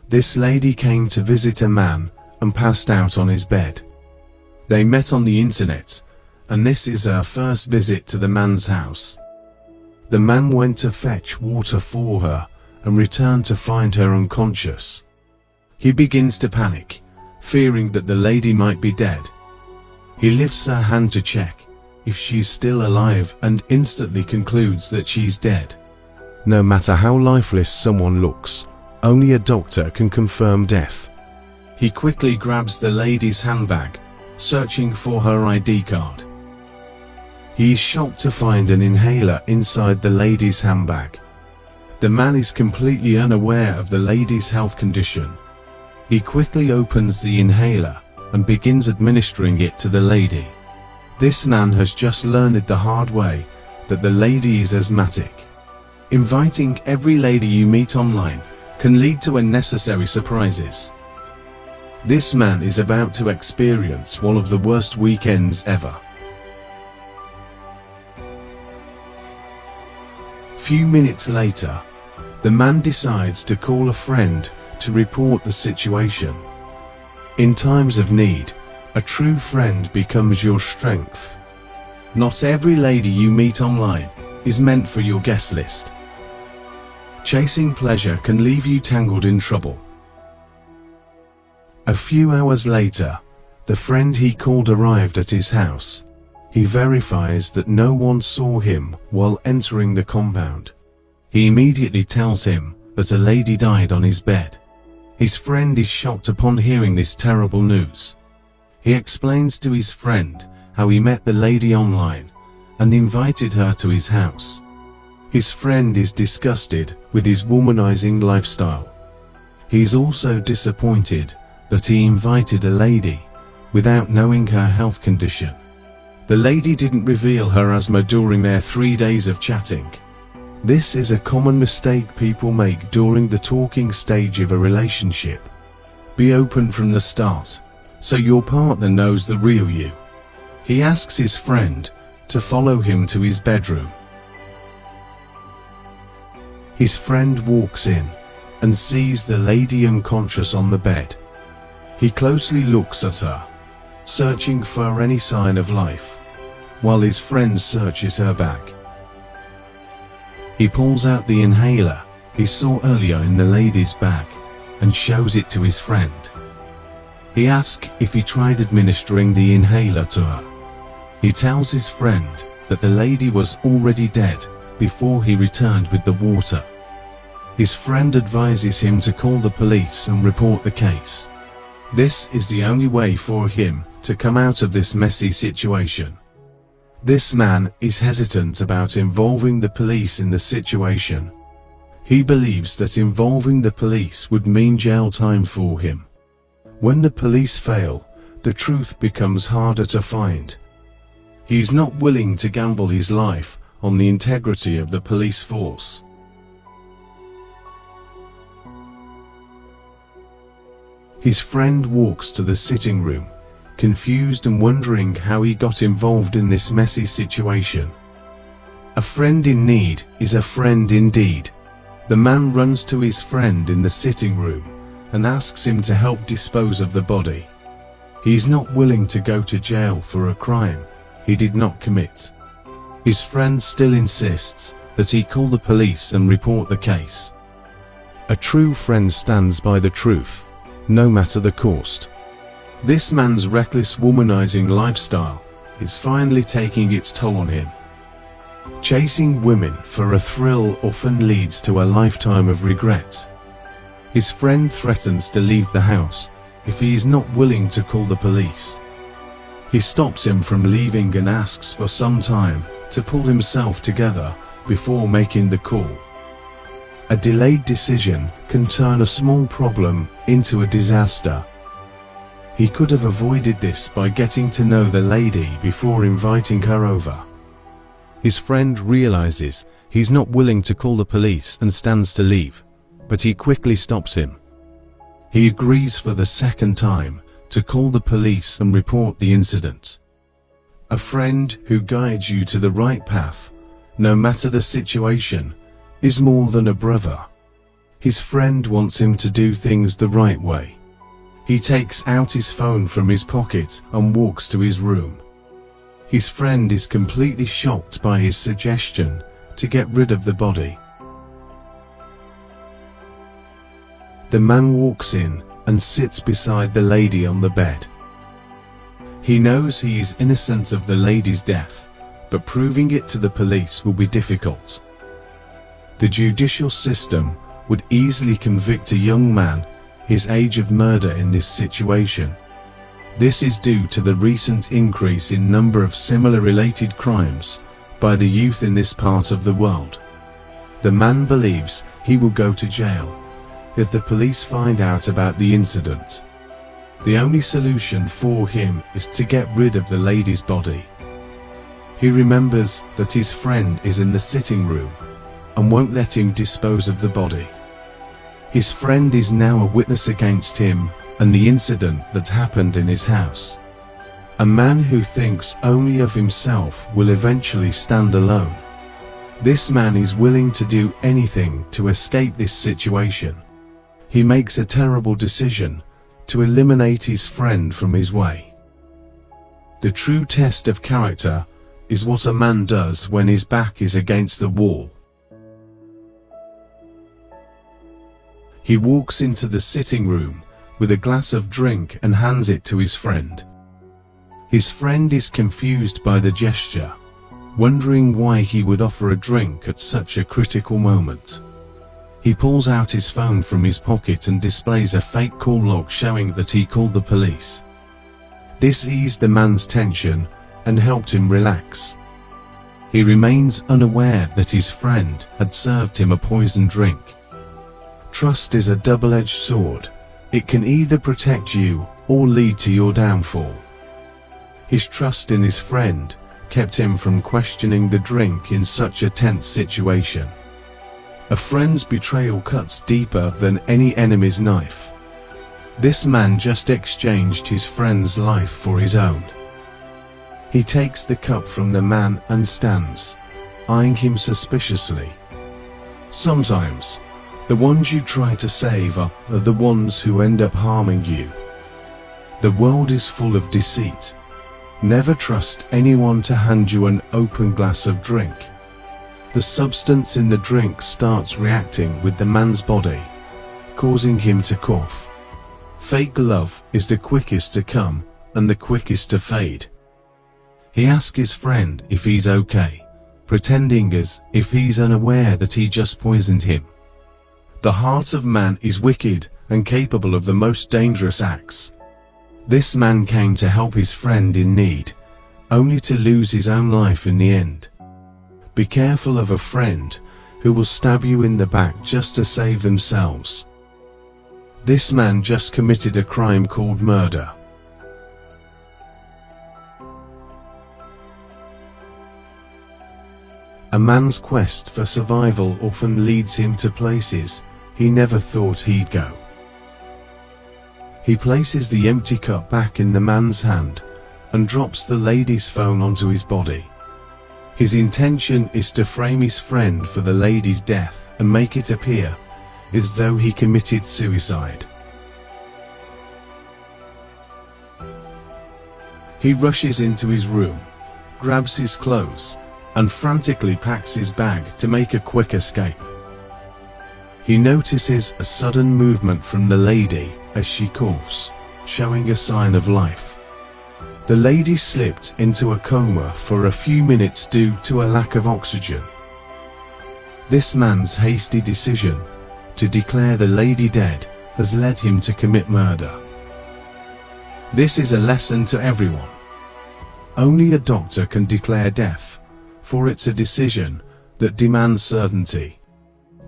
This lady came to visit a man and passed out on his bed. They met on the internet, and this is her first visit to the man's house. The man went to fetch water for her and returned to find her unconscious. He begins to panic, fearing that the lady might be dead. He lifts her hand to check if she's still alive and instantly concludes that she's dead. No matter how lifeless someone looks, only a doctor can confirm death. He quickly grabs the lady's handbag, searching for her ID card. He is shocked to find an inhaler inside the lady's handbag. The man is completely unaware of the lady's health condition. He quickly opens the inhaler and begins administering it to the lady. This man has just learned the hard way that the lady is asthmatic. Inviting every lady you meet online can lead to unnecessary surprises. This man is about to experience one of the worst weekends ever. Few minutes later, the man decides to call a friend to report the situation. In times of need, a true friend becomes your strength. Not every lady you meet online is meant for your guest list. Chasing pleasure can leave you tangled in trouble. A few hours later, the friend he called arrived at his house. He verifies that no one saw him while entering the compound. He immediately tells him that a lady died on his bed. His friend is shocked upon hearing this terrible news. He explains to his friend how he met the lady online and invited her to his house. His friend is disgusted with his womanizing lifestyle. He is also disappointed that he invited a lady without knowing her health condition. The lady didn't reveal her asthma during their 3 days of chatting. This is a common mistake people make during the talking stage of a relationship. Be open from the start, so your partner knows the real you. He asks his friend to follow him to his bedroom. His friend walks in and sees the lady unconscious on the bed. He closely looks at her, searching for any sign of life, while his friend searches her bag. He pulls out the inhaler he saw earlier in the lady's bag and shows it to his friend. He asks if he tried administering the inhaler to her. He tells his friend that the lady was already dead before he returned with the water. His friend advises him to call the police and report the case. This is the only way for him to come out of this messy situation. This man is hesitant about involving the police in the situation. He believes that involving the police would mean jail time for him. When the police fail, the truth becomes harder to find. He is not willing to gamble his life on the integrity of the police force. His friend walks to the sitting room, confused and wondering how he got involved in this messy situation. A friend in need is a friend indeed. The man runs to his friend in the sitting room and asks him to help dispose of the body. He is not willing to go to jail for a crime he did not commit. His friend still insists that he call the police and report the case. A true friend stands by the truth, no matter the cost. This man's reckless womanizing lifestyle is finally taking its toll on him. Chasing women for a thrill often leads to a lifetime of regret. His friend threatens to leave the house if he is not willing to call the police. He stops him from leaving and asks for some time to pull himself together before making the call. A delayed decision can turn a small problem into a disaster. He could have avoided this by getting to know the lady before inviting her over. His friend realizes he's not willing to call the police and stands to leave, but he quickly stops him. He agrees for the second time to call the police and report the incident. A friend who guides you to the right path, no matter the situation, is more than a brother. His friend wants him to do things the right way. He takes out his phone from his pocket and walks to his room. His friend is completely shocked by his suggestion to get rid of the body. The man walks in and sits beside the lady on the bed. He knows he is innocent of the lady's death, but proving it to the police will be difficult. The judicial system would easily convict a young man his age of murder in this situation. This is due to the recent increase in number of similar related crimes by the youth in this part of the world. The man believes he will go to jail if the police find out about the incident. The only solution for him is to get rid of the lady's body. He remembers that his friend is in the sitting room and won't let him dispose of the body. His friend is now a witness against him and the incident that happened in his house. A man who thinks only of himself will eventually stand alone. This man is willing to do anything to escape this situation. He makes a terrible decision to eliminate his friend from his way. The true test of character is what a man does when his back is against the wall. He walks into the sitting room with a glass of drink and hands it to his friend. His friend is confused by the gesture, wondering why he would offer a drink at such a critical moment. He pulls out his phone from his pocket and displays a fake call log showing that he called the police. This eased the man's tension and helped him relax. He remains unaware that his friend had served him a poisoned drink. Trust is a double-edged sword. It can either protect you or lead to your downfall. His trust in his friend kept him from questioning the drink in such a tense situation. A friend's betrayal cuts deeper than any enemy's knife. This man just exchanged his friend's life for his own. He takes the cup from the man and stands, eyeing him suspiciously. Sometimes, the ones you try to save are the ones who end up harming you. The world is full of deceit. Never trust anyone to hand you an open glass of drink. The substance in the drink starts reacting with the man's body, causing him to cough. Fake love is the quickest to come and the quickest to fade. He asks his friend if he's okay, pretending as if he's unaware that he just poisoned him. The heart of man is wicked and capable of the most dangerous acts. This man came to help his friend in need, only to lose his own life in the end. Be careful of a friend who will stab you in the back just to save themselves. This man just committed a crime called murder. A man's quest for survival often leads him to places he never thought he'd go. He places the empty cup back in the man's hand and drops the lady's phone onto his body. His intention is to frame his friend for the lady's death and make it appear as though he committed suicide. He rushes into his room, grabs his clothes, and frantically packs his bag to make a quick escape. He notices a sudden movement from the lady as she coughs, showing a sign of life. The lady slipped into a coma for a few minutes due to a lack of oxygen. This man's hasty decision to declare the lady dead has led him to commit murder. This is a lesson to everyone. Only a doctor can declare death, for it's a decision that demands certainty.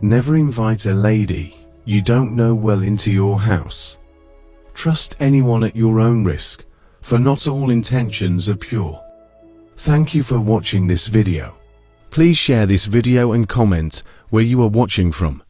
Never invite a lady you don't know well into your house. Trust anyone at your own risk, for not all intentions are pure. Thank you for watching this video. Please share this video and comment where you are watching from.